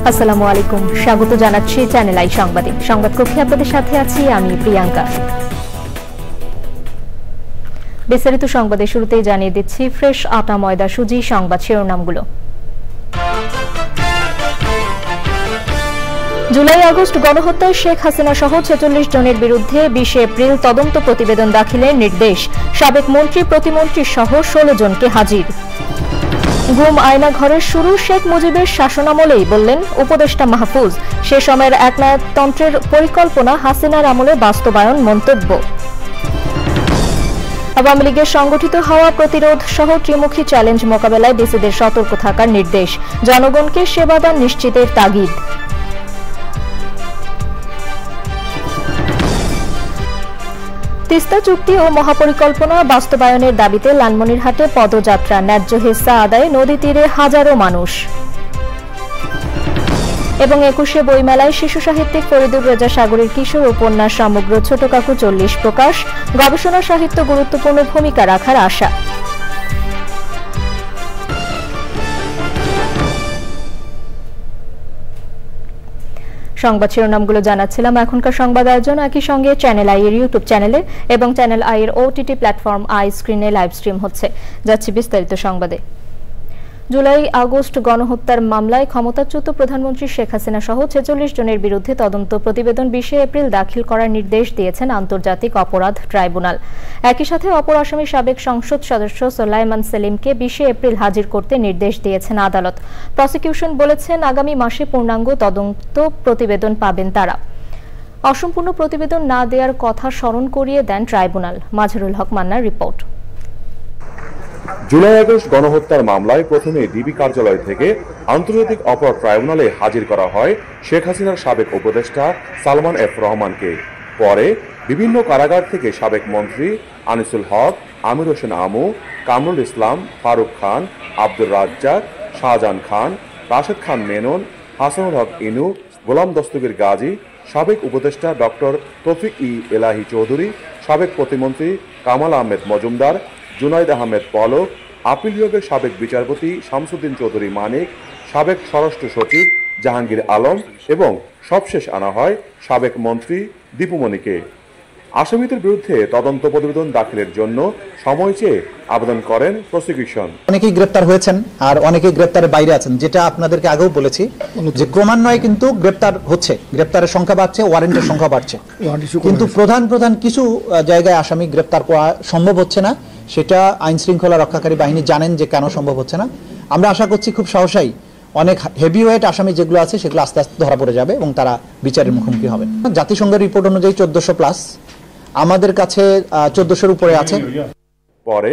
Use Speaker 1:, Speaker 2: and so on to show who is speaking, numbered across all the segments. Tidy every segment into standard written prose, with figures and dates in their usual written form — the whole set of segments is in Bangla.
Speaker 1: আসসালামু আলাইকুম, স্বাগত জানাচ্ছি চ্যানেল আই সংবাদে। সংবাদ কক্ষে আপনাদের সাথে আছি আমি প্রিয়াঙ্কা। বিস্তারিত সংবাদের শুরুতেই জানিয়ে দিচ্ছি ফ্রেশ আটা ময়দা সুজি সংবাদ শিরোনামগুলো। জুলাই আগস্ট গণহত্যায় শেখ হাসিনা সহ ৪৬ জনের বিরুদ্ধে ২০ এপ্রিল তদন্ত প্রতিবেদন দাখিলের নির্দেশ। সাবেক মন্ত্রী প্রতিমন্ত্রী সহ ১৬ জনকে হাজির। গুম আয়না ঘরের শুরু শেখ মুজিবের শাসনামলেই বললেন উপদেষ্টা মাহফুজ। সে সময়ের একনায়কতন্ত্রের পরিকল্পনা হাসিনার আমলে বাস্তবায়ন মন্তব্য। আওয়ামী লীগের সংগঠিত হওয়া প্রতিরোধ সহ ত্রিমুখী চ্যালেঞ্জ মোকাবেলায় ডিসিদের সতর্ক থাকার নির্দেশ। জনগণকে সেবাদান নিশ্চিতের তাগিদ। তিস্তা চুক্তি ও মহাপরিকল্পনা বাস্তবায়নের দাবিতে লালমনিরহাটে পদযাত্রা। ন্যায্য হিস্সা আদায়ে নদী তীরে হাজারো মানুষ। এবং ২১শে বইমেলায় শিশু সাহিত্যিক ফরিদুর রেজা সাগরের কিশোর উপন্যাস সমগ্র ছোট কাকু ৪০ প্রকাশ। গবেষণা সাহিত্য গুরুত্বপূর্ণ ভূমিকা রাখার আশা। সংবাদ শিরোনামগুলো জানাচ্ছিলাম। এখনকার সংবাদ আয়োজন একই সঙ্গে চ্যানেল আই এর ইউটিউব চ্যানেলে এবং চ্যানেল আই এর ওটিটি প্ল্যাটফর্ম আই স্ক্রিনে লাইভ স্ট্রিম হচ্ছে। যাচ্ছি বিস্তারিত সংবাদে। জুলাই আগস্ট গণহত্যার মামলায় ক্ষমতাচ্যুত প্রধানমন্ত্রী শেখ হাসিনা সহ ৪৬ জনের বিরুদ্ধে তদন্ত প্রতিবেদন ২০ এপ্রিল দাখিল করার নির্দেশ দিয়েছেন আন্তর্জাতিক অপরাধ ট্রাইব্যুনাল। একই সাথে অপর আসামি সাবেক সংসদ সদস্য সোলাইমান সেলিমকে ২০ এপ্রিল হাজির করতে নির্দেশ দিয়েছেন আদালত। প্রসিকিউশন বলেছেন আগামী মাসে পূর্ণাঙ্গ তদন্ত প্রতিবেদন পাবেন তারা। অসম্পূর্ণ প্রতিবেদন না দেওয়ার কথা স্মরণ করিয়ে দেন ট্রাইব্যুনাল। মাজহারুল হক মান্নার রিপোর্ট।
Speaker 2: জুলাই আগস্ট গণহত্যার মামলায় প্রথমে ডিবি কার্যালয় থেকে আন্তর্জাতিক অপরাধ ট্রাইব্যুনালে হাজির করা হয় শেখ হাসিনার সাবেক উপদেষ্টা সালমান এফ রহমানকে। পরে বিভিন্ন কারাগার থেকে সাবেক মন্ত্রী আনিসুল হক, আমির হোসেন আমু, কামরুল ইসলাম, ফারুক খান, আব্দুর রাজ্জাক, শাহজাহান খান, রাশেদ খান মেনন, হাসানুল হক ইনু, গোলাম দস্তগীর গাজী, সাবেক উপদেষ্টা ডক্টর তৌফিক ই এলাহি চৌধুরী, সাবেক প্রতিমন্ত্রী কামাল আহমেদ মজুমদার, জুনাইদ আহমেদ পলক, আপিল বিভাগের সাবেক বিচারপতি শামসুদ্দিন চৌধুরী মানিক, সাবেক স্বরাষ্ট্র সচিব জাহাঙ্গীর আলম এবং সবশেষ আনা হয় সাবেক মন্ত্রী দীপুমণিকে। আসামিদের বিরুদ্ধে তদন্ত প্রতিবেদন দাখিলের জন্য সময় চেয়ে আবেদন করেন প্রসিকিউশন।
Speaker 3: অনেকেই গ্রেপ্তার হয়েছেন আর অনেকেই গ্রেপ্তারের বাইরে আছেন, যেটা আপনাদেরকে আগেও বলেছি যে ক্রমান্বয়ে কিন্তু গ্রেপ্তার হচ্ছে, গ্রেপ্তারের সংখ্যা বাড়ছে, ওয়ারেন্টের সংখ্যা বাড়ছে, কিন্তু প্রধান কিছু জায়গায় আসামি গ্রেপ্তার করা সম্ভব হচ্ছে না। সেটা আইন শৃঙ্খলা রক্ষাকারী বাহিনী জানেন যে কেন সম্ভব হচ্ছে না। আমরা আশা করছি খুব সহসাই অনেক হেভিওয়েট আসামি যেগুলো আছে সেগুলো আস্তে আস্তে ধরা পড়ে যাবে এবং তারা বিচারের মুখোমুখি হবে। জাতিসংঘের রিপোর্ট অনুযায়ী ১৪০০+, আমাদের কাছে ১৪০০-র উপরে আছে।
Speaker 2: পরে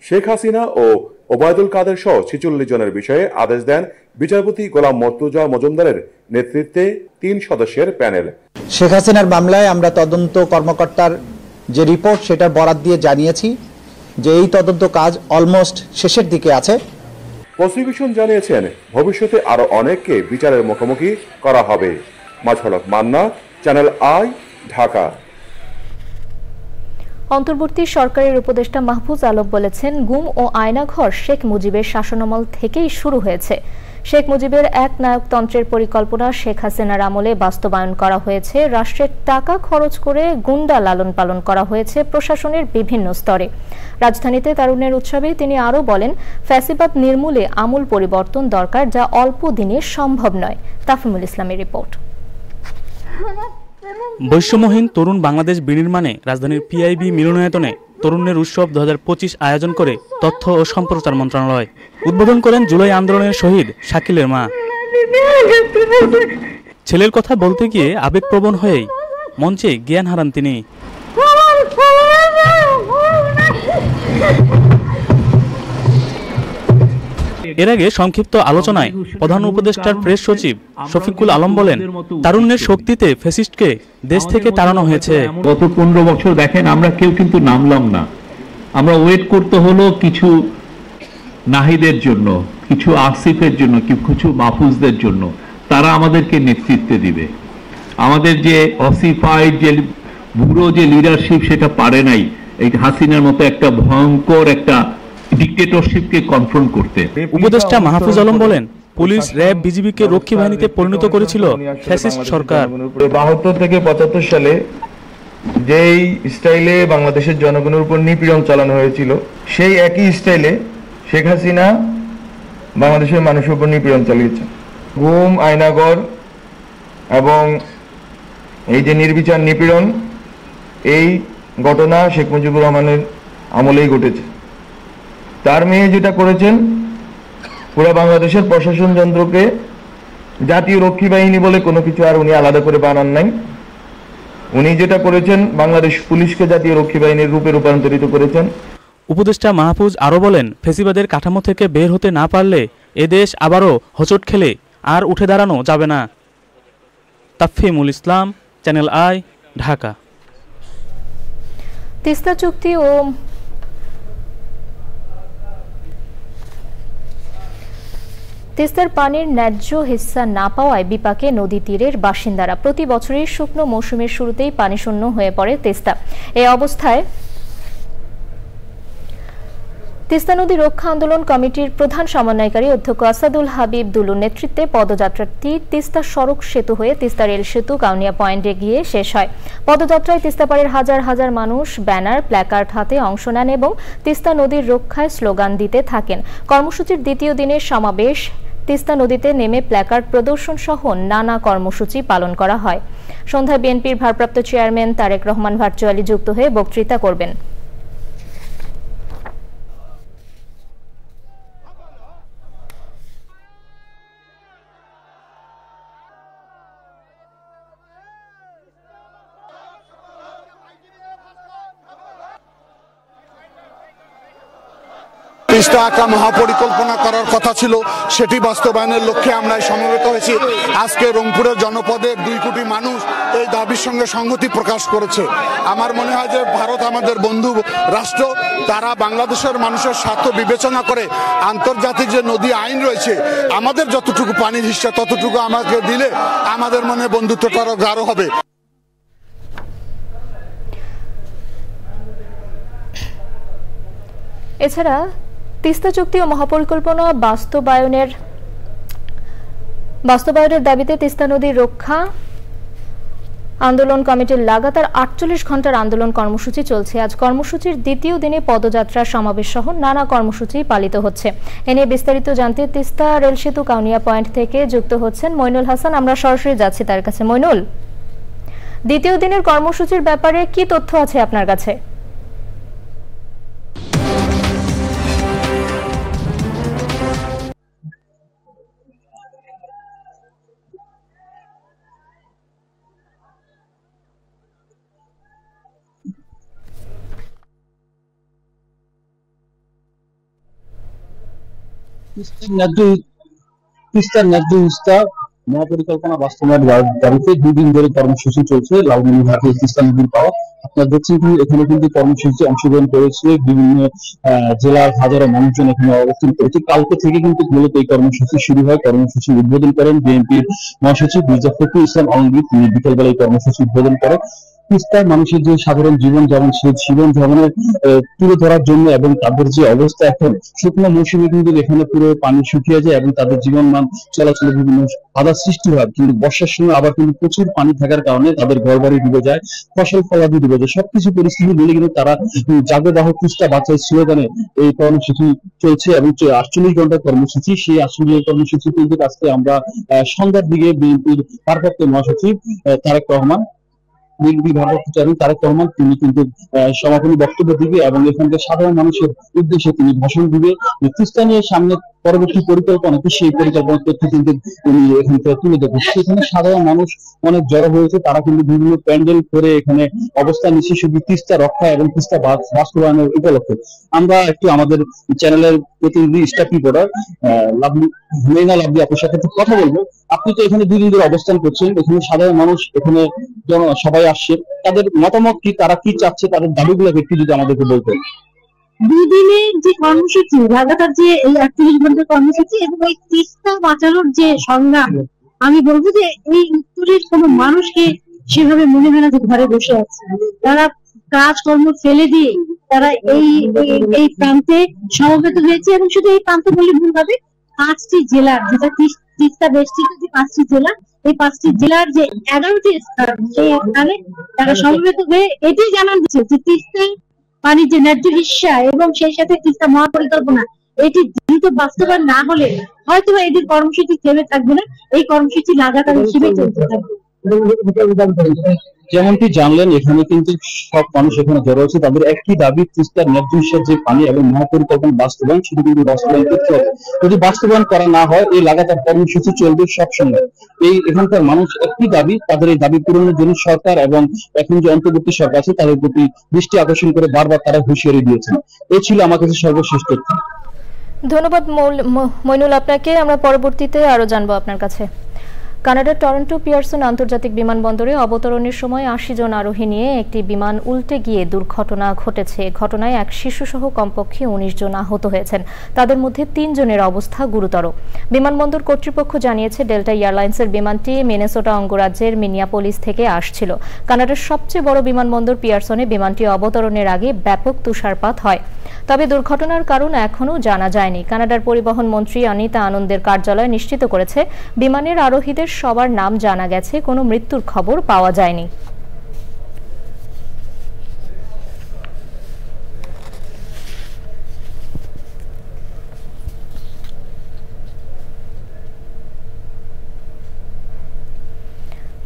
Speaker 2: শেখ হাসিনা ও ওবায়দুল কাদের সহ ৪৬ জনের বিষয়ে আদেশ দেন বিচারপতি গোলাম মর্তুজা মজুমদারের নেতৃত্বে ৩ সদস্যের প্যানেল।
Speaker 3: শেখ হাসিনার মামলায় আমরা তদন্ত কর্মকর্তার যে রিপোর্ট সেটার বরাত দিয়ে জানিয়েছি যে এই তদন্ত কাজ অলমোস্ট শেষের দিকে আছে।
Speaker 2: প্রসিকিউশন জানিয়েছেন ভবিষ্যতে আরো অনেককে বিচারের মুখোমুখি করা হবে। মাজহারুল হক মান্না, চ্যানেল আই, ঢাকা।
Speaker 1: অন্তর্বর্তী সরকারের উপদেষ্টা মাহফুজ আলম বলেছেন গুম ও আয়নাঘর শেখ মুজিবের শাসনামল থেকেই শুরু হয়েছে। শেখ মুজিবের একনায়কতন্ত্রের পরিকল্পনা শেখ হাসিনার আমলে বাস্তবায়ন করা হয়েছে। রাষ্ট্রের টাকা খরচ করে গুন্ডা লালন পালন করা হয়েছে প্রশাসনের বিভিন্ন স্তরে। রাজধানীতে তারুণ্যের উৎসবে তিনি আরও বলেন ফ্যাসিবাদ নির্মূলে আমূল পরিবর্তন দরকার, যা অল্প দিনে সম্ভব নয়। তাফিমুল ইসলামের রিপোর্ট।
Speaker 4: বৈষম্যহীন তরুণ বাংলাদেশ বিনির্মাণে রাজধানীর পিআইবি মিলনায়তনে তরুণের উৎসব ২০২৫ আয়োজন করে তথ্য ও সম্প্রচার মন্ত্রণালয়। উদ্বোধন করেন জুলাই আন্দোলনের শহীদ শাকিলের মা। ছেলের কথা বলতে গিয়ে আবেগপ্রবণ হয়েই মঞ্চে জ্ঞান হারান তিনি। এর আগে সংক্ষিপ্ত আলোচনায় প্রধান উপদেষ্টার প্রেস সচিব শফিকুল আলম বলেন, তারুণ্যের শক্তিতে ফ্যাসিস্টকে দেশ থেকে তাড়ানো হয়েছে।
Speaker 5: গত 15 বছর দেখেন আমরা কেউ কিন্তু নামলাম না, আমরা ওয়েট করতে হলো কিছু নাহিদের জন্য, কিছু আসিফের জন্য, কিছু মাহফুজদের জন্য, তারা আমাদেরকে নেতৃত্ব দিবে। আমাদের যে অসিফাইড যে বুড়ো যে লিডারশিপ সেটা পারে নাই এই হাসিনার মতো একটা ভয়ঙ্কর একটা ডিক্টেটরশিপকে কনফ্রন্ট করতে।
Speaker 4: উপদেষ্টা মাহফুজ আলম বলেন, পুলিশ, র্যাব, বিজিবিকে রক্ষী বাহিনীতে পরিণত করেছিল ফ্যাসিস্ট সরকার।
Speaker 6: 72 থেকে 75 সালে যেই স্টাইলে বাংলাদেশের জনগণের উপর নিপীড়ন চালানো হয়েছিল, সেই একই স্টাইলে শেখ হাসিনা বাংলাদেশের মানুষের উপর নিপীড়ন চালিয়েছে। গুম, আয়নাগর এবং এই যে নির্বিচার নিপীড়ন, এই ঘটনা শেখ মুজিবুর রহমানের আমলেই ঘটেছে। তার মেয়ে যেটা করেছেন, পুরো বাংলাদেশের প্রশাসন যন্ত্রকে জাতীয় রক্ষী বাহিনী বলে কোনো কিছু আর উনি আলাদা করে বানান নাই। উনি যেটা করেছেন, বাংলাদেশ পুলিশকে জাতীয় রক্ষী বাহিনীর রূপে রূপান্তরিত করেছেন।
Speaker 4: উপদেষ্টা মাহফুজ আরও বলেন, ফ্যাসিবাদের কাঠামো থেকে বের হতে না পারলে এদেশ আবারও হোঁচট খেলে আর উঠে দাঁড়ানো যাবে না। তাফহিমুল ইসলাম, চ্যানেল আই, ঢাকা।
Speaker 1: তিস্তা চুক্তি ও তিস্তার পানির ন্যায্য হিস্সা না পাওয়ায় বিপাকে নদী তীরের বাসিন্দারা। প্রতি বছরই শুকনো মৌসুমের শুরুতেই পানিশূন্য হয়ে পড়ে তিস্তা। এই অবস্থায় তিস্তা নদী রক্ষা আন্দোলন কমিটির প্রধান সমন্বয়কারী অধ্যক্ষ আসাদুল হাবিব দুলুর নেতৃত্বে পদযাত্রাটি তিস্তা সড়ক সেতু হয়ে তিস্তা রেল সেতু কাউনিয়া পয়েন্টে গিয়ে শেষ হয়। পদযাত্রায় তিস্তাপাড়ের হাজার হাজার মানুষ ব্যানার, প্ল্যাকার্ড হাতে অংশ নেন এবং তিস্তা নদীর রক্ষায় স্লোগান দিতে থাকেন। কর্মসূচির দ্বিতীয় দিনের সমাবেশ তিস্তা নদীতে নেমে প্ল্যাকার্ড প্রদর্শন সহ নানা কর্মসূচি পালন করা হয়। সন্ধ্যায় বিএনপির ভারপ্রাপ্ত চেয়ারম্যান তারেক রহমান ভার্চুয়ালি যুক্ত হয়ে বক্তৃতা করবেন।
Speaker 7: তিস্তা একটা মহাপরিকল্পনা করার কথা ছিল, সেটি বাস্তবায়নের লক্ষ্যে আমরা সমবেত হয়েছি। আজকে রংপুরের জনপদের 2 কোটি মানুষ এই দাবির সঙ্গে সংহতি প্রকাশ করেছে। আমার মনে হয় যে ভারত আমাদের বন্ধু রাষ্ট্র, তারা বাংলাদেশের মানুষের স্বার্থ বিবেচনা করে আন্তর্জাতিক যে নদী আইন রয়েছে, আমাদের যতটুকু পানির হিস্সা ততটুকু আমাকে দিলে আমাদের মনে বন্ধুত্বটা আরো গাঢ় হবে।
Speaker 1: এছাড়া তিস্তা চুক্তি ও মহাপরিকল্পনা বাস্তবায়নের দাবিতে তিস্তা নদীর রক্ষা আন্দোলন কমিটির লাগাতার 48 ঘন্টার আন্দোলন কর্মসূচি চলছে। আজ কর্মসূচির দ্বিতীয় দিনে পদযাত্রা, সমাবেশ সহ নানা কর্মসূচি পালিত হচ্ছে। এ নিয়ে বিস্তারিত জানতে তিস্তা রেল সেতু কাউনিয়া পয়েন্ট থেকে যুক্ত হচ্ছেন মইনুল হাসান। আমরা সরাসরি যাচ্ছি তার কাছে। মইনুল, দ্বিতীয় দিনের কর্মসূচির ব্যাপারে কি তথ্য আছে আপনার কাছে?
Speaker 8: তিস্তার ন্যায্য হিস্সা মহাপরিকল্পনা বাস্তবায়নের দাবিতে 2 দিন ধরে কর্মসূচি চলছে লালমনিরহাটে তিস্তা নদীর পাড়। আপনারা দেখছেন কি এখানে কিন্তু কর্মসূচিতে অংশগ্রহণ করেছে বিভিন্ন জেলার হাজারো মানুষজন এখানে অবস্থান করেছে। কালকে থেকে কিন্তু মূলত এই কর্মসূচি শুরু হয়। কর্মসূচি উদ্বোধন করেন বিএনপির মহাসচিব মির্জা ফখরুল ইসলাম আলমগীর। তিনি বিকেলবেলা এই কর্মসূচি উদ্বোধন করেন। তিস্তার মানুষের যে সাধারণ জীবন যেমন সেই জীবন যেমনের তুলে ধরার জন্য এবং তাদের যে অবস্থা এখন শুকনো মৌসুমে কিন্তু এখানে পুরো পানি শুকিয়ে যায় এবং তাদের জীবন মান চলাচলে বিভিন্ন বাধা সৃষ্টি হয়। কিন্তু বর্ষার সময় আবার কিন্তু প্রচুর পানি থাকার কারণে তাদের ঘরবাড়ি ডুবে যায়, ফসল ফলাদি ডুবে যায়। সবকিছু পরিস্থিতি মিলে কিন্তু তারা জাগো তিস্তা বাঁচাই স্লোগানে এই কর্মসূচি চলছে এবং 48 ঘন্টার কর্মসূচি। সেই 48 কর্মসূচি কিন্তু আজকে আমরা সন্ধ্যার দিকে বিএনপির ভারপ্রাপ্ত মহাসচিব তারেক রহমান তিনি কিন্তু সমাপনী বক্তব্য দিবে এবং এখানকার সাধারণ মানুষের উদ্দেশ্যে তিনি ভাষণ দিবে। তিস্তা নিয়ে সামনে পরবর্তী পরিকল্পনা কি সেই পরিকল্পনার তথ্য কিন্তু উনি এখান থেকে তুলে দেবেন। সেখানে সাধারণ মানুষ অনেক জড়ো হয়েছে, তারা কিন্তু বিভিন্ন প্যান্ডেল করে এখানে অবস্থান নিচ্ছে শুধু তিস্তা রক্ষা এবং তিস্তা বাস্তবায়নের উপলক্ষে। আমরা একটু আমাদের চ্যানেলের প্রতিনিধি স্টাফ রিপোর্টার মেঘনা লাভলি আপনার সাথে কথা বলবো। আপনি তো এখানে 2 দিন ধরে অবস্থান করছেন, এখানে সাধারণ মানুষ এখানে সবাই আসছে, তাদের মতামত কি, তারা কি চাচ্ছে, তাদের দাবিগুলো একটু যদি আমাদেরকে বলতেন।
Speaker 9: 2 দিনের যে কর্মসূচি, লাগাতার যে এই 48 ঘন্টার কর্মসূচি এবং এই তিস্তা বাঁচানোর যে সংগ্রাম, আমি বলবো যে এই উত্তরের কোনো মানুষকে সেভাবে মনে হয় না যে ঘরে বসে আছে। তারা কাজকর্ম ফেলে দিয়ে তারা এই প্রান্তে সমবেত হয়েছে এবং শুধু এই প্রান্তে বলে ভুল হবে, 5টি জেলার, যেটা তিস্তা বেষ্টিত যে 5টি জেলা, এই 5টি জেলার যে 11টি স্থান, সেই স্থানে তারা সমবেত হয়ে এটি জানান দিচ্ছে যে তিস্তা পানির যে ন্যায্য হিস্সা এবং সেই সাথে তিস্তা মহাপরিকল্পনা এটি দ্রুত বাস্তবায়ন না হলে হয়তো এদের কর্মসূচি থেমে থাকবে না, এই কর্মসূচি লাগাতার হিসেবে চলতে থাকবে।
Speaker 8: যেমনটি জানলেন, এখানে কিন্তু সব মানুষ এখানে জড়ো হচ্ছে, তাদের একটি দাবি তিস্তার ন্যায্য হিস্যার যে পানি এবং মহাপরিকল্পনা বাস্তবায়ন, সেটি কিন্তু বাস্তবায়ন করতে হবে। যদি বাস্তবায়ন করা না হয় এই লাগাতার কর্মসূচি চলবে সবসময়। এখানকার মানুষ একটি দাবি, তাদের এই দাবি পূরণের জন্য সরকার এবং এখন যে অন্তর্বর্তী সরকার আছে তাদের প্রতি দৃষ্টি আকর্ষণ করে বারবার তারা হুঁশিয়ারি দিয়েছেন। এই ছিল আমার কাছে সর্বশেষ তথ্য।
Speaker 1: ধন্যবাদ মইনুল আপনাকে। আমরা পরবর্তীতে আরো জানবো আপনার কাছে। কানাডার টরন্টো পিয়ারসন আন্তর্জাতিক বিমানবন্দরে অবতরণের সময় 80 জন আরোহী নিয়ে একটি বিমান উল্টে গিয়ে দুর্ঘটনা ঘটেছে। ঘটনায় এক শিশুসহ কমপক্ষে 19 জন আহত হয়েছেন, তাদের মধ্যে 3 জনের অবস্থা গুরুতর। বিমানবন্দর কর্তৃপক্ষ জানিয়েছে ডেল্টা এয়ারলাইন্সের বিমানটি মিনেসোটা অঙ্গরাজ্যের মিনিয়াপোলিস থেকে আসছিল। কানাডার সবচেয়ে বড় বিমানবন্দর পিয়ারসনে বিমানটি অবতরণের আগে ব্যাপক তুষারপাত হয়, তবে দুর্ঘটনার কারণ এখনও জানা যায়নি। কানাডার পরিবহন মন্ত্রী অনিতা আনন্দের কার্যালয় নিশ্চিত করেছে বিমানের আরোহীদের সবার নাম জানা গেছে, কোনো মৃত্যুর খবর পাওয়া যায়নি।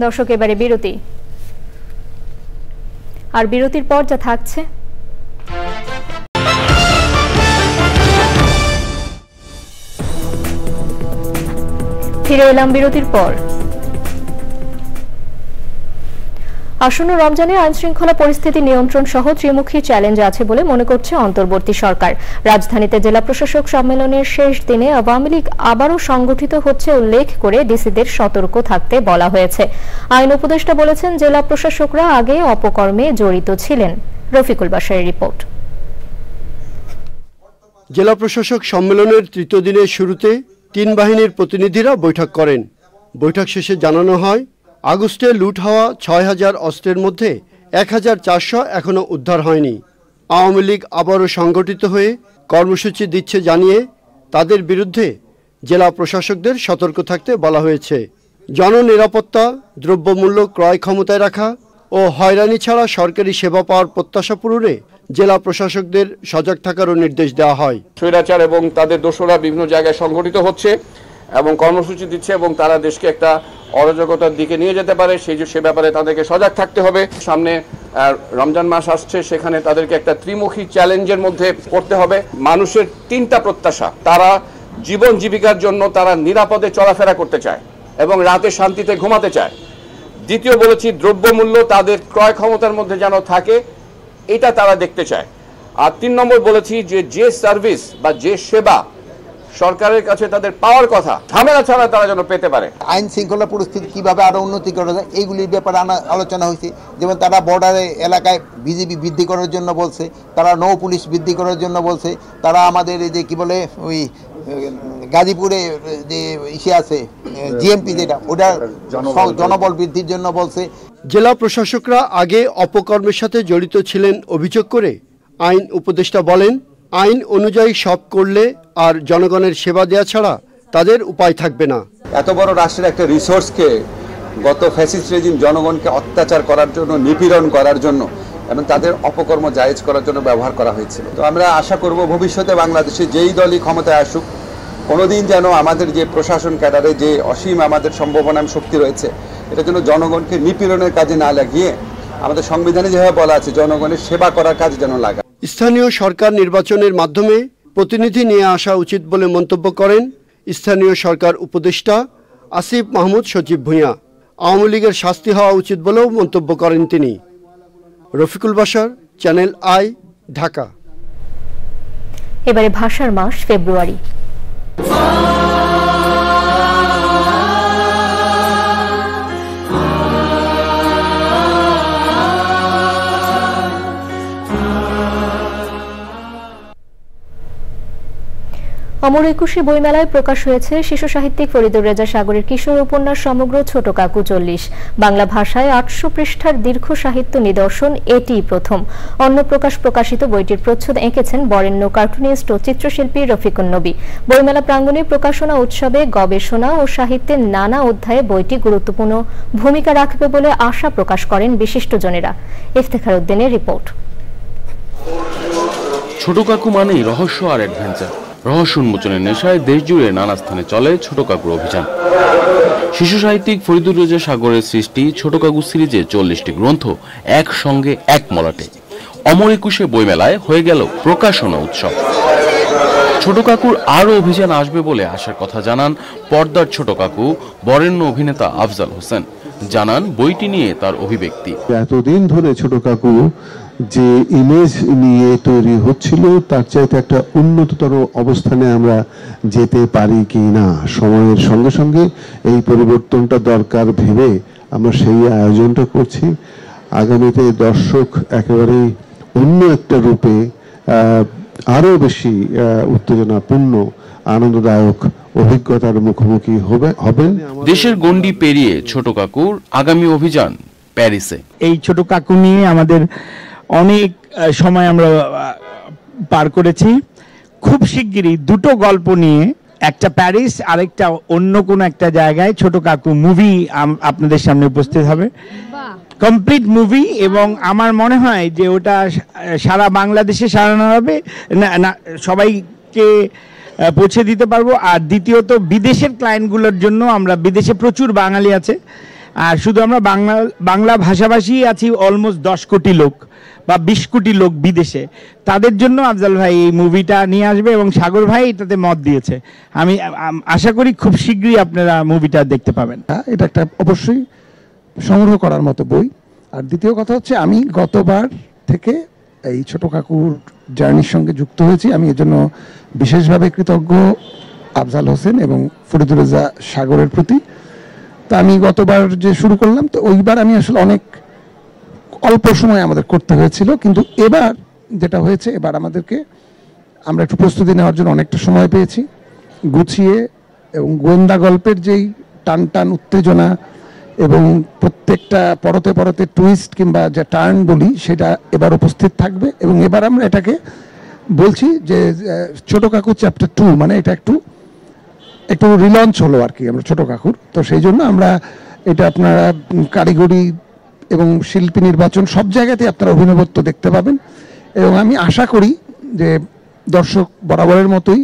Speaker 1: দর্শক, এবারে বিরতি, আর বিরতির পর যা থাকছে ফিরে এলাম বিরতির পর। আসন্ন রমজানে আইন শৃঙ্খলা পরিস্থিতি নিয়ন্ত্রণ সহ ত্রিমুখী চ্যালেঞ্জ আছে বলে মনে করছে অন্তর্বর্তী সরকার। রাজধানীতে জেলা প্রশাসক সম্মেলনের শেষ দিনে আওয়ামী লীগ আবারও সংগঠিত হচ্ছে উল্লেখ করে ডিসিদের সতর্ক থাকতে বলা হয়েছে। আইন উপদেষ্টা বলেছেন জেলা প্রশাসকরা আগে অপকর্মে জড়িত ছিলেন। রফিকুল বাশারের রিপোর্ট।
Speaker 10: জেলা প্রশাসক সম্মেলনের তৃতীয় দিনের শুরুতে 3 বাহিনীর প্রতিনিধিরা বৈঠক করেন। বৈঠক শেষে জানানো হয়, আগস্টে লুট হওয়া 6000 অস্ত্রের মধ্যে 1400 এখনও উদ্ধার হয়নি। আওয়ামী লীগ আবারও সংগঠিত হয়ে কর্মসূচি দিচ্ছে জানিয়ে তাদের বিরুদ্ধে জেলা প্রশাসকদের সতর্ক থাকতে বলা হয়েছে। জননিরাপত্তা, দ্রব্যমূল্য ক্রয় ক্ষমতায় রাখা ও হয়রানি ছাড়া সরকারি সেবা পাওয়ার প্রত্যাশা পূরণে জেলা প্রশাসকদের সজাগ থাকারও নির্দেশ দেওয়া হয়।
Speaker 11: স্বৈরাচার এবং তাদের দোসররা বিভিন্ন জায়গায় সংগঠিত হচ্ছে এবং কর্মসূচি দিচ্ছে এবং তারা দেশকে একটা অরাজকতার দিকে নিয়ে যেতে পারে, সে ব্যাপারে তাদেরকে সজাগ থাকতে হবে। সামনে রমজান মাস আসছে, সেখানে তাদেরকে একটা ত্রিমুখী চ্যালেঞ্জের মধ্যে পড়তে হবে। মানুষের 3টা প্রত্যাশা, তারা জীবন জীবিকার জন্য তারা নিরাপদে চলাফেরা করতে চায় এবং রাতে শান্তিতে ঘুমাতে চায়। দ্বিতীয় বলেছি, দ্রব্যমূল্য তাদের ক্রয় ক্ষমতার মধ্যে যেন থাকে, এটা তারা দেখতে চায়। আর 3 নম্বর বলেছি যে সার্ভিস বা যে সেবা সরকারের কাছে তাদের পাওয়ার কথা, ঝামেলা ছাড়া তারা যেন পেতে পারে।
Speaker 12: আইন শৃঙ্খলা পরিস্থিতি কিভাবে আরো উন্নতি করা যায় এইগুলির ব্যাপারে আলোচনা হয়েছে। যেমন তারা বর্ডারে এলাকায় বিজিবি বৃদ্ধি করার জন্য বলছে, তারা নৌ পুলিশ বৃদ্ধি করার জন্য বলছে, তারা আমাদের এই যে কি বলে ওই গাজীপুরে যে ইসে আছে জিএমপি, যেটা ওটা জনবল বৃদ্ধির জন্য বলছে।
Speaker 10: জেলা প্রশাসকরা আগে অপকর্মের সাথে জড়িত ছিলেন অভিযোগ করে আইন উপদেষ্টা বলেন, আইন অনুযায়ী সব করলে আর জনগণের সেবা দেওয়া ছাড়া তাদের উপায় থাকবে না।
Speaker 13: এত বড় রাষ্ট্রের একটা রিসোর্সকে গত ফ্যাসিস্ট রেজিম জনগণকে অত্যাচার করার জন্য, নিপীড়ন করার জন্য এবং তাদের অপকর্ম জায়েজ করার জন্য ব্যবহার করা হয়েছিল। তো আমরা আশা করব ভবিষ্যতে বাংলাদেশে যেই দলই ক্ষমতায় আসুক, কোনোদিন যেন আমাদের যে প্রশাসন ক্যাডারে যে অসীম আমাদের সম্ভাবনা শক্তি রয়েছে, এটা যেন জনগণকে নিপীড়নের কাজে না লাগিয়ে আমাদের সংবিধানে যেভাবে বলা আছে জনগণের সেবা করার কাজে যেন লাগা।
Speaker 10: স্থানীয় সরকার নির্বাচনের মাধ্যমে প্রতিনিধি নিয়ে আসা উচিত বলে মন্তব্য করেন স্থানীয় সরকার উপদেষ্টা আসিফ মাহমুদ সজীব ভূঁইয়া। আওয়ামী লীগের শাস্তি হওয়া উচিত বলেও মন্তব্য করেন তিনি। Rafiqul Bashar, channel I, Dhaka.
Speaker 1: এবারে ভাষার মাস ফেব্রুয়ারি। অমর একুশে বইমেলায় প্রকাশ হয়েছে শিশু সাহিত্যিক ফরিদুর রেজা সাগরের কিশোর উপন্যাস সমগ্র ছোট কাকু 40। বাংলা ভাষায় 800 পৃষ্ঠার দীর্ঘ সাহিত্য নিদর্শন এটি প্রথম। অন্য প্রকাশিত বইটির প্রচ্ছদ এঁকেছেন বরেণ্য কার্টুনিস্ট ও চিত্রশিল্পী রফিকুন নবী। বইমেলা প্রাঙ্গণে প্রকাশনা উৎসবে গবেষণা ও সাহিত্যের নানা অধ্যায়ে বইটি গুরুত্বপূর্ণ ভূমিকা রাখবে বলে আশা প্রকাশ করেন বিশিষ্টজনেরা। ইফতেখার উদ্দিনের রিপোর্ট।
Speaker 14: ছোট কাকু মানেই রহস্য আর অ্যাডভেঞ্চার। রহস্য উন্মোচনের নেশায় দেশ জুড়ে নানা স্থানে চলে ছোট কাকুর অভিযান। শিশু সাহিত্যিক ফরিদুর রেজা সাগরের সৃষ্টি ছোট কাকু সিরিজে 40টি গ্রন্থ একসঙ্গে এক মলাটে। অমর একুশে বইমেলায় হয়ে গেল প্রকাশনা উৎসব। ছোট কাকুর আরও অভিযান আসবে বলে আশার কথা জানান পর্দার ছোট কাকু বরেণ্য অভিনেতা আফজাল হোসেন। জানান বইটি নিয়ে তার অভিব্যক্তি।
Speaker 15: এতদিন ধরে ছোট কাকু যে ইমেজ নিয়ে তৈরি হচ্ছিল তার চাইতে একটা উন্নততর অবস্থানে আমরা যেতে পারি কি না, সময়ের সঙ্গে সঙ্গে এই পরিবর্তনটা দরকার ভেবে আমরা সেই আয়োজনটা করছি। আগামীতে দর্শক একেবারে অন্য একটা রূপে আরো বেশি উত্তেজনাপূর্ণ আনন্দদায়ক অভিজ্ঞতার মুখোমুখি হবেন।
Speaker 14: দেশের গণ্ডি পেরিয়ে ছোট কাকুর আগামী অভিযান প্যারিসে।
Speaker 16: এই ছোট কাকু নিয়ে আমাদের অনেক সময় আমরা পার করেছি। খুব শিগগিরই দুটো গল্প নিয়ে, একটা প্যারিস আরেকটা অন্য কোনো একটা জায়গায়, ছোট কাকু মুভি আপনাদের সামনে উপস্থিত হবে, কমপ্লিট মুভি। এবং আমার মনে হয় যে ওটা সারা বাংলাদেশে সারানো হবে, না সবাইকে পৌঁছে দিতে পারবো। আর দ্বিতীয়ত বিদেশের ক্লায়েন্টগুলোর জন্য, আমরা বিদেশে প্রচুর বাঙালি আছে, আর শুধু আমরা বাংলা ভাষাভাষী আছি অলমোস্ট 10 কোটি লোক বা 20 কোটি লোক বিদেশে। তাদের জন্য আফজাল ভাই এই মুভিটা নিয়ে আসবে এবং সাগর ভাই এটাতে মত দিয়েছে। আমি আশা করি খুব শীঘ্রই আপনারা মুভিটা দেখতে পাবেন।
Speaker 17: এটা একটা অবশ্যই সংগ্রহ করার মতো বই। আর দ্বিতীয় কথা হচ্ছে, আমি গতবার থেকে এই ছোট কাকুর জার্নির সঙ্গে যুক্ত হয়েছি। আমি এর জন্য বিশেষভাবে কৃতজ্ঞ আফজাল হোসেন এবং ফরিদুর রেজা সাগরের প্রতি। তা আমি গতবার যে শুরু করলাম, তো ওইবার আমি আসলে অনেক অল্প সময় আমাদের করতে হয়েছিল, কিন্তু এবার যেটা হয়েছে, এবার আমরা একটু প্রস্তুতি নেওয়ার জন্য অনেকটা সময় পেয়েছি গুছিয়ে, এবং গোয়েন্দা গল্পের যেই টান উত্তেজনা এবং প্রত্যেকটা পরতে পরতে টুইস্ট কিংবা যে টার্ন বলি, সেটা এবার উপস্থিত থাকবে। এবং এবার আমরা এটাকে বলছি যে ছোট কাকু চ্যাপ্টার 2, মানে এটা একটু রিলঞ্চ হলো আর কি আমরা ছোট কাকুর। তো সেই জন্য আমরা এটা আপনারা কারিগরি এবং শিল্পী নির্বাচন সব জায়গাতে আপনারা অভিনবত্ব দেখতে পাবেন। এবং আমি আশা করি যে দর্শক বরাবরের মতোই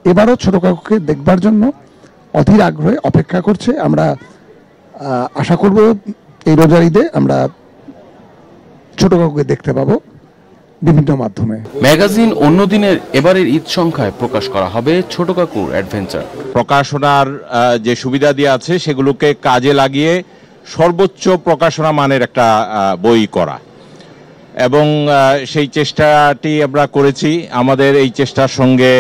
Speaker 17: এবারও ছোট কাকুকে দেখবার জন্য অধীর আগ্রহে অপেক্ষা করছে। আমরা আশা করব এই রোজার ঈদে আমরা ছোট কাকুকে দেখতে পাবো বিভিন্ন মাধ্যমে।
Speaker 14: ম্যাগাজিন অন্যদিনের এবারের ঈদ সংখ্যায় প্রকাশ করা হবে ছোট কাকুর অ্যাডভেঞ্চার।
Speaker 18: প্রকাশনার যে সুবিধা দিয়ে আছে সেগুলোকে কাজে লাগিয়ে সর্বোচ্চ প্রকাশনা মানের একটা বই করা, এবং সেই চেষ্টাটি আমরা করেছি। আমাদের এই চেষ্টার সঙ্গে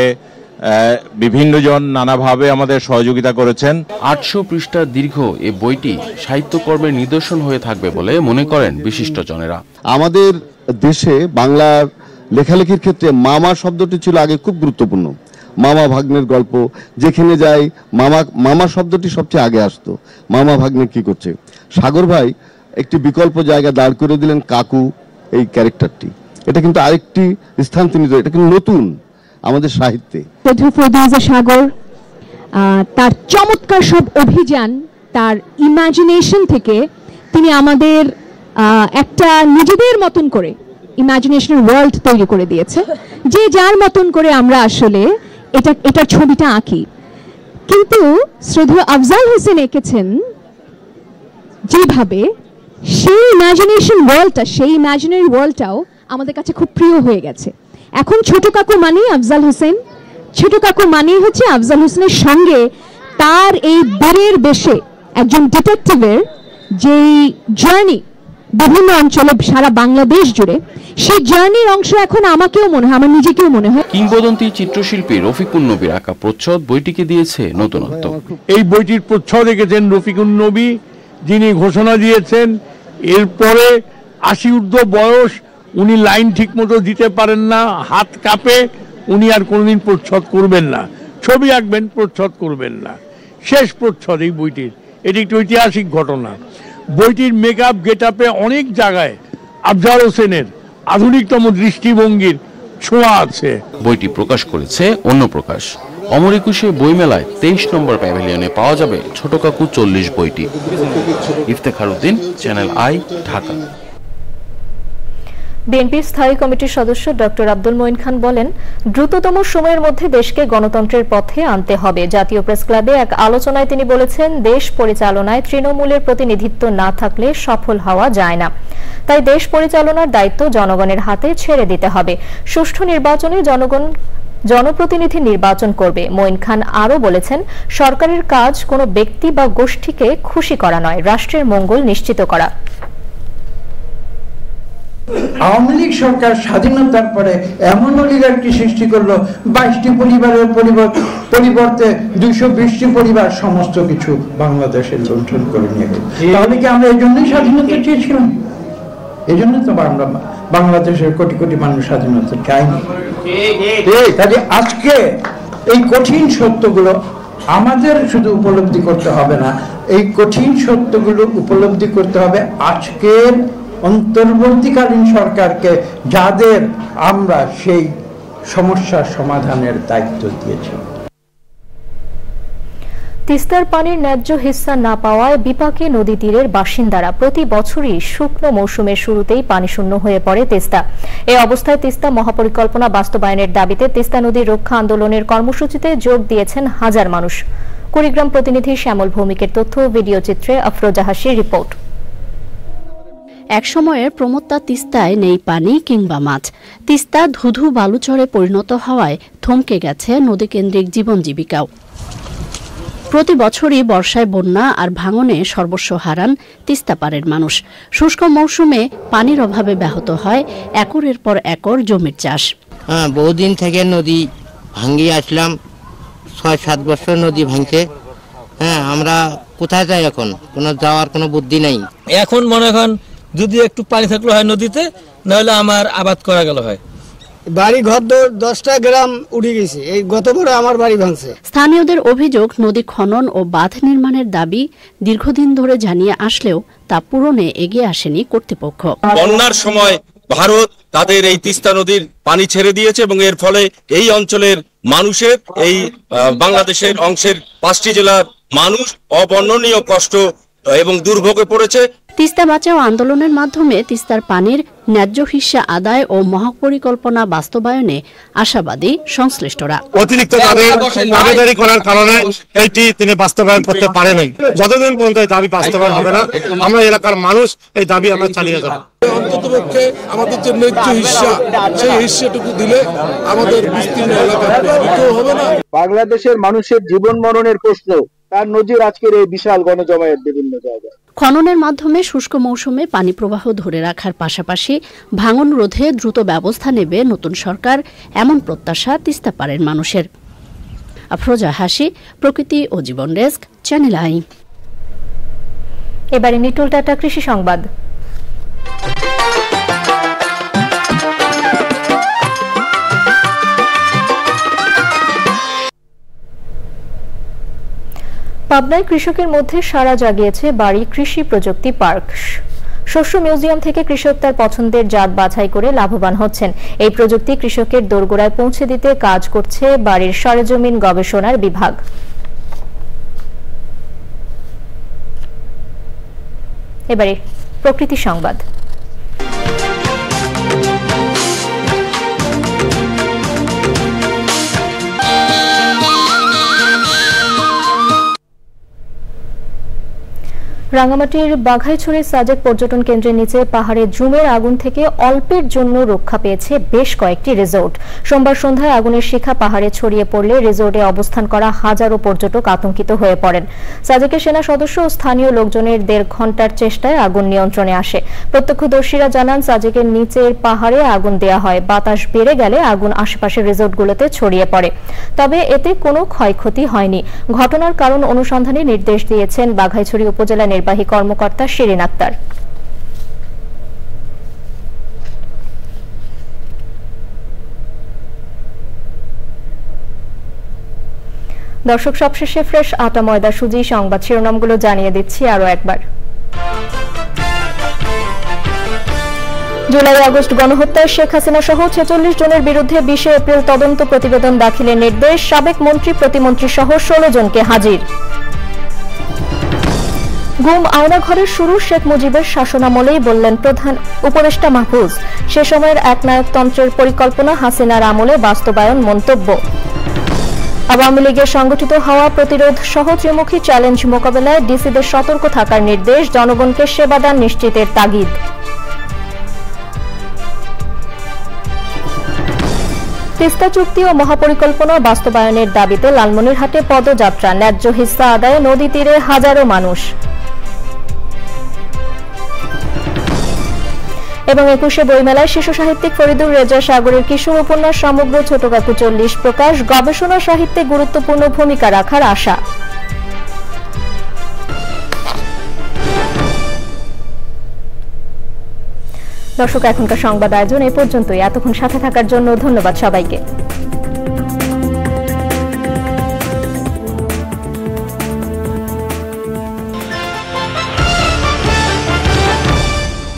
Speaker 18: বিভিন্ন জন নানাভাবে আমাদের সহযোগিতা করেছেন।
Speaker 14: 800 পৃষ্ঠা দীর্ঘ এই বইটি সাহিত্যকর্মের নিদর্শন হয়ে থাকবে বলে মনে করেন বিশিষ্টজনেরা।
Speaker 19: আমাদের দেশে বাংলার লেখালেখির ক্ষেত্রে মামা শব্দটি ছিল আগে খুব গুরুত্বপূর্ণ। মামা ভাগ্নের গল্প যেখানে যাই মামা শব্দটি সবচেয়ে আগে আসতো। মামা ভাগ্নে কি করছে, সাগর ভাই একটি বিকল্প জায়গা দাঁড় করে দিলেন কাকু এই ক্যারেক্টারটি। এটা কিন্তু আরেকটি স্থান তিনি, এটা কিন্তু নতুন আমাদের সাহিত্যে।
Speaker 20: সাগর তার চমৎকার সব অভিযান, তার ইমাজিনেশন থেকে তিনি আমাদের একটা নিজেদের মতন করে ইমাজিনেশনের ওয়ার্ল্ড তৈরি করে দিয়েছে, যে যার মতন করে আমরা আসলে এটার ছবিটা আঁকি। কিন্তু শ্রদ্ধেয় আফজাল হোসেন এঁকেছেন যেভাবে, সেই ইমাজিনেশন ওয়ার্ল্ডটা, সেই ইমাজিনারি ওয়ার্ল্ডটাও আমাদের কাছে খুব প্রিয় হয়ে গেছে। এখন ছোট কাকু মানেই আফজাল হোসেন, ছোট কাকু মানেই হচ্ছে আফজাল হোসেনের সঙ্গে তার এই বেরের বেশে একজন ডিটেকটিভের যেই জার্নি বিভিন্ন অঞ্চলে সারা বাংলাদেশ জুড়ে, সেই জার্নির অংশ এখন আমাকেও মনে হয়, আমার নিজেকেও মনে হয়।
Speaker 14: কিংবদন্তি চিত্রশিল্পী রফিকুন নবীর আঁকা প্রচ্ছদ বইটিকে দিয়েছে নতুনত্ব।
Speaker 16: এই বইটির প্রচ্ছদ এঁকেছেন রফিকুন নবী, যিনি ঘোষণা দিয়েছেন এরপরে 80 ঊর্ধ্ব বয়স, উনি লাইন ঠিক মতো দিতে পারেন না, হাত কাঁপে, উনি আর কোনোদিন প্রচ্ছদ করবেন না, ছবি আঁকবেন, প্রচ্ছদ করবেন না। শেষ প্রচ্ছদ এই বইটির। এটি একটি ঐতিহাসিক ঘটনা। বইটির মেকআপ গেটআপে অনেক জায়গায় আফজাল হোসেনের আধুনিকতম দৃষ্টিভঙ্গির ছোঁয়া আছে।
Speaker 14: বইটি প্রকাশ করেছে অন্য প্রকাশ। অমর একুশে বইমেলায় 23 নম্বর প্যাভিলিয়নে পাওয়া যাবে ছোট কাকু 40 বইটি। Iftekhar Uddin, channel I, Dhaka.
Speaker 1: বিএনপির স্থায়ী কমিটির সদস্য ডক্টর আব্দুল মঈন খান বলেন, দ্রুততম সময়ের মধ্যে দেশকে গণতন্ত্রের পথে আনতে হবে। জাতীয় প্রেস ক্লাবে এক আলোচনায় তিনি বলেছেন, দেশ পরিচালনায় তৃণমূলের প্রতিনিধিত্ব না থাকলে সফল হওয়া যায় না। তাই দেশ পরিচালনার দায়িত্ব জনগণের হাতে ছেড়ে দিতে হবে। সুষ্ঠু নির্বাচনে জনগণ জনপ্রতিনিধি নির্বাচন করবে। মঈন খান আরও বলেছেন, সরকারের কাজ কোনো ব্যক্তি বা গোষ্ঠীকে খুশি করা নয়, রাষ্ট্রের মঙ্গল নিশ্চিত করা।
Speaker 21: আওয়ামী লীগ সরকার স্বাধীনতার পরে এমন অলিগার্কি সৃষ্টি করলো, 22টি পরিবারের পরিবর্তে 220টি পরিবার সমস্ত কিছু বাংলাদেশের লুণ্ঠন করে নিয়ে গেল। তাহলে কি আমরা এই জন্যই স্বাধীনতা চেয়েছিলাম? এই জন্য তো আমরা বাংলাদেশের কোটি কোটি মানুষ স্বাধীনতা চাইনি। কাজে আজকে এই কঠিন সত্যগুলো আমাদের শুধু উপলব্ধি করতে হবে না, এই কঠিন সত্যগুলো উপলব্ধি করতে হবে আজকের অন্তর্বর্তীকালীন সরকারকে, যাদের আমরা সেই সমস্যার সমাধানের দায়িত্ব দিয়েছি।
Speaker 1: তিস্তার পানির ন্যায্য হিস্সা না পাওয়ায় বিপাকে নদী তীরের বাসিন্দারা। প্রতি বছরই শুকনো মৌসুমের শুরুতেই পানি শূন্য হয়ে পড়ে তিস্তা। এই অবস্থায় তিস্তা মহাপরিকল্পনা বাস্তবায়নের দাবিতে তিস্তা নদীর রক্ষা আন্দোলনের কর্মসূচিতে যোগ দিয়েছেন হাজার মানুষ। কুড়িগ্রাম প্রতিনিধি শ্যামল ভৌমিকের তথ্য, ভিডিও চিত্রে আফরোজা হাসির রিপোর্ট।
Speaker 22: এক সময়ের প্রমত্তা তিস্তায় নেই পানি কিংবা মাছ। তিস্তা ধুধু বালুচরে পরিণত হওয়ায় থমকে গেছে নদীকেন্দ্রিক জীবন জীবিকাও। প্রতি বছরই বর্ষায় বন্যা আর ভাঙনে সর্বস্ব হারান তিস্তা পাড়ের মানুষ। শুষ্ক মৌসুমে পানির অভাবে ব্যাহত হয় একরের পর একর জমির চাষ।
Speaker 23: বহুদিন থেকে নদী ভাঙ্গিয়ে আসলাম, 6-7 বছর নদী ভাঙছে। আমরা কোথায় যাই এখন? কোনো যাওয়ার কোনো বুদ্ধি নেই।
Speaker 24: এখন মনে করেন যদি একটু পানি থাকলে হয় নদীতে, নাহলে আমার আবাদ করা গেল হয়।
Speaker 25: বাড়ি ঘর 10টা গ্রাম উড়ে গেছে, এই গতবারে আমার বাড়ি ভাঙছে।
Speaker 22: স্থানীয়দের অভিযোগ, নদী খনন ও বাঁধ নির্মাণের দাবি দীর্ঘদিন ধরে জানিয়ে আসলেও তা পূরণে এগিয়ে আসেনি কর্তৃপক্ষ।
Speaker 26: বন্যার সময় ভারত তাদের এই তিস্তা নদীর পানি ছেড়ে দিয়েছে এবং এর ফলে এই অঞ্চলের মানুষের, এই বাংলাদেশের অংশের 5টি জেলার মানুষ অবর্ণনীয় কষ্ট এবং দুর্ভোগে পড়েছে।
Speaker 22: তিস্তা বাঁচাও আন্দোলনের মাধ্যমে তিস্তার পানির ন্যায্য হিস্সা আদায় ও মহাপরিকল্পনা বাস্তবায়নে আশাবাদী সংশ্লিষ্টরা।
Speaker 27: অতিরিক্ত দাবিদারি করার কারণে এইটি তিনি বাস্তবায়ন করতে পারে নাই। যতদিন পর্যন্ত এই দাবি বাস্তবায়ন হবে না, আমরা এলাকার মানুষ এই দাবি আমরা চালিয়ে যাব।
Speaker 28: অন্ততপক্ষে আমাদের যে ন্যায্য হিস্সা, সেই হিস্সাটুকু দিলে আমাদের বিস্তীর্ণ এলাকা হবে না।
Speaker 29: বাংলাদেশের মানুষের জীবন মরণের প্রশ্ন, তার নজির আজকের এই বিশাল গণজমায়েত বিভিন্ন জায়গায়।
Speaker 22: খননের মাধ্যমে শুষ্ক মৌসুমে পানি প্রবাহ ধরে রাখার পাশাপাশি ভাঙন রোধে দ্রুত ব্যবস্থা নেবে নতুন সরকার, এমন প্রত্যাশা তিস্তা পাড়ের মানুষের। আফরোজা হাসি, প্রকৃতি ও জীবন ডেস্ক, চ্যানেল আই।
Speaker 1: এবারে নিটুল টাটা কৃষি সংবাদ। পাবনায় কৃষকের মধ্যে সাড়া জাগিয়েছে বাড়ি কৃষি প্রযুক্তি পার্ক। শস্য মিউজিয়াম থেকে কৃষক তার পছন্দের জাত বাছাই করে লাভবান হচ্ছেন। এই প্রযুক্তি কৃষকের দোরগোড়ায় পৌঁছে দিতে কাজ করছে বাড়ির সরেজমিন গবেষণার বিভাগ। এবারে প্রকৃতি সংবাদ। রাঙ্গামাটির বাঘাইছড়ি সাজেক পর্যটন কেন্দ্রের নিচে পাহাড়ে জুমের আগুন থেকে অল্পের জন্য রক্ষা পেয়েছে বেশ কয়েকটি রিসোর্ট। সোমবার সন্ধ্যায় আগুনের শিখা পাহাড়ে ছড়িয়ে পড়লে রিসোর্টে অবস্থান করা হাজারো পর্যটক আতঙ্কিত হয়ে পড়েন। সাজেকের সেনা সদস্য ও স্থানীয় লোকজনের 1.5 ঘন্টার চেষ্টায় আগুন নিয়ন্ত্রণে আসে। প্রত্যক্ষদর্শীরা জানান, সাজেকের নিচের পাহাড়ে আগুন দেয়া হয়, বাতাস বেড়ে গেলে আগুন আশেপাশের রিসোর্টগুলোতে ছড়িয়ে পড়ে। তবে এতে কোনো ক্ষয়ক্ষতি হয়নি। ঘটনার কারণ অনুসন্ধানে নির্দেশ দিয়েছেন বাঘাইছড়ি উপজেলা নির্বাহী কর্মকর্তা শিরিন আক্তার। দর্শক, সবশেষে ফ্রেশ আটা ময়দা সুজি সংবাদ শিরোনামগুলো জানিয়ে দিচ্ছি আরো একবার। জুলাই আগস্ট গণহত্যায় শেখ হাসিনা সহ 46 জনের বিরুদ্ধে 20 এপ্রিল তদন্ত প্রতিবেদন দাখিলের নির্দেশ। সাবেক মন্ত্রী প্রতিমন্ত্রী সহ 16 জনকে হাজির। গুম আয়নাঘরের শুরু শেখ মুজিবের শাসনামলেই বললেন প্রধান উপদেষ্টা মাহফুজ। সে সময়ের একনায়কতন্ত্রের পরিকল্পনা হাসিনার আমলে বাস্তবায়ন মন্তব্য। আওয়ামী লীগের সংগঠিত হওয়া প্রতিরোধ সহ ত্রিমুখী চ্যালেঞ্জ মোকাবেলায় ডিসিদের সতর্ক থাকার নির্দেশ। জনগণকে সেবাদান নিশ্চিতের তাগিদ। তিস্তা চুক্তি ও মহাপরিকল্পনা বাস্তবায়নের দাবিতে লালমনিরহাটে পদযাত্রা। ন্যায্য হিস্সা আদায়ে নদী তীরে হাজারো মানুষ। এবং 21শে বইমেলায় শিশু সাহিত্যিক ফরিদুর রেজা সাগরের কিশোর উপন্যাস সমগ্র ছোট কাকু 40 প্রকাশ। গবেষণা সাহিত্যে গুরুত্বপূর্ণ ভূমিকা রাখার আশা। দর্শক, এখনকার সংবাদ আয়োজন এ পর্যন্তই। এতক্ষণ সাথে থাকার জন্য ধন্যবাদ সবাইকে।